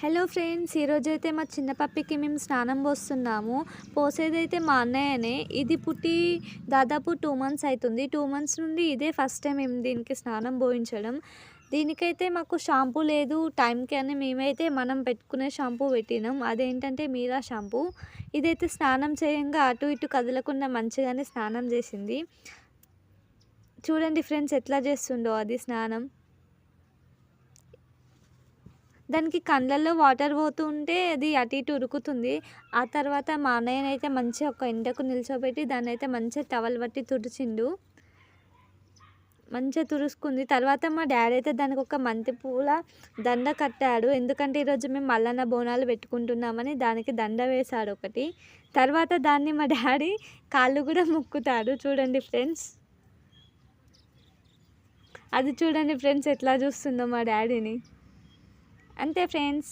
Hello friends, ఈరోజైతే మా చిన్న పప్పికి మేము స్నానం పోస్తున్నాము. పోసేదైతే మా అన్నయ్యనే. ఇది పుట్టి దాదాపు 2 మంత్స్ అవుతుంది. 2 మంత్స్ నుండి ఇదే ఫస్ట్ టైం మేము దీనికి స్నానం పోయించడం. దీనికైతే మాకు షాంపూ లేదు టైంకి అని మేమైతే మనం పెట్టుకునే షాంపూ పెట్టినాం. అదేంటంటే మీరా షాంపూ. ఇదైతే స్నానం చేయంగా అటు ఇటు కదలకుండా మంచిగానే స్నానం చేసింది. చూడండి ఫ్రెండ్స్ ఎట్లా చేస్తుండో అది స్నానం. దానికి కళ్ళల్లో వాటర్ పోతూ ఉంటే అది అటు ఇటు ఉరుకుతుంది. ఆ తర్వాత మా అన్నయ్యనైతే మంచిగా ఒక ఎండకు నిల్చోబెట్టి దాన్నైతే మంచిగా టవల్ పట్టి తుడిచిండు. మంచిగా తుడుచుకుంది. తర్వాత మా డాడీ అయితే దానికి ఒక బంతి పూల దండ కట్టాడు. ఎందుకంటే ఈరోజు మేము మల్లన్న బోనాలు పెట్టుకుంటున్నామని దానికి దండ వేశాడు ఒకటి. తర్వాత దాన్ని మా డాడీ కాళ్ళు కూడా మొక్కుతాడు. చూడండి ఫ్రెండ్స్, అది చూడండి ఫ్రెండ్స్ ఎట్లా చూస్తుందో మా డాడీని. అంతే ఫ్రెండ్స్.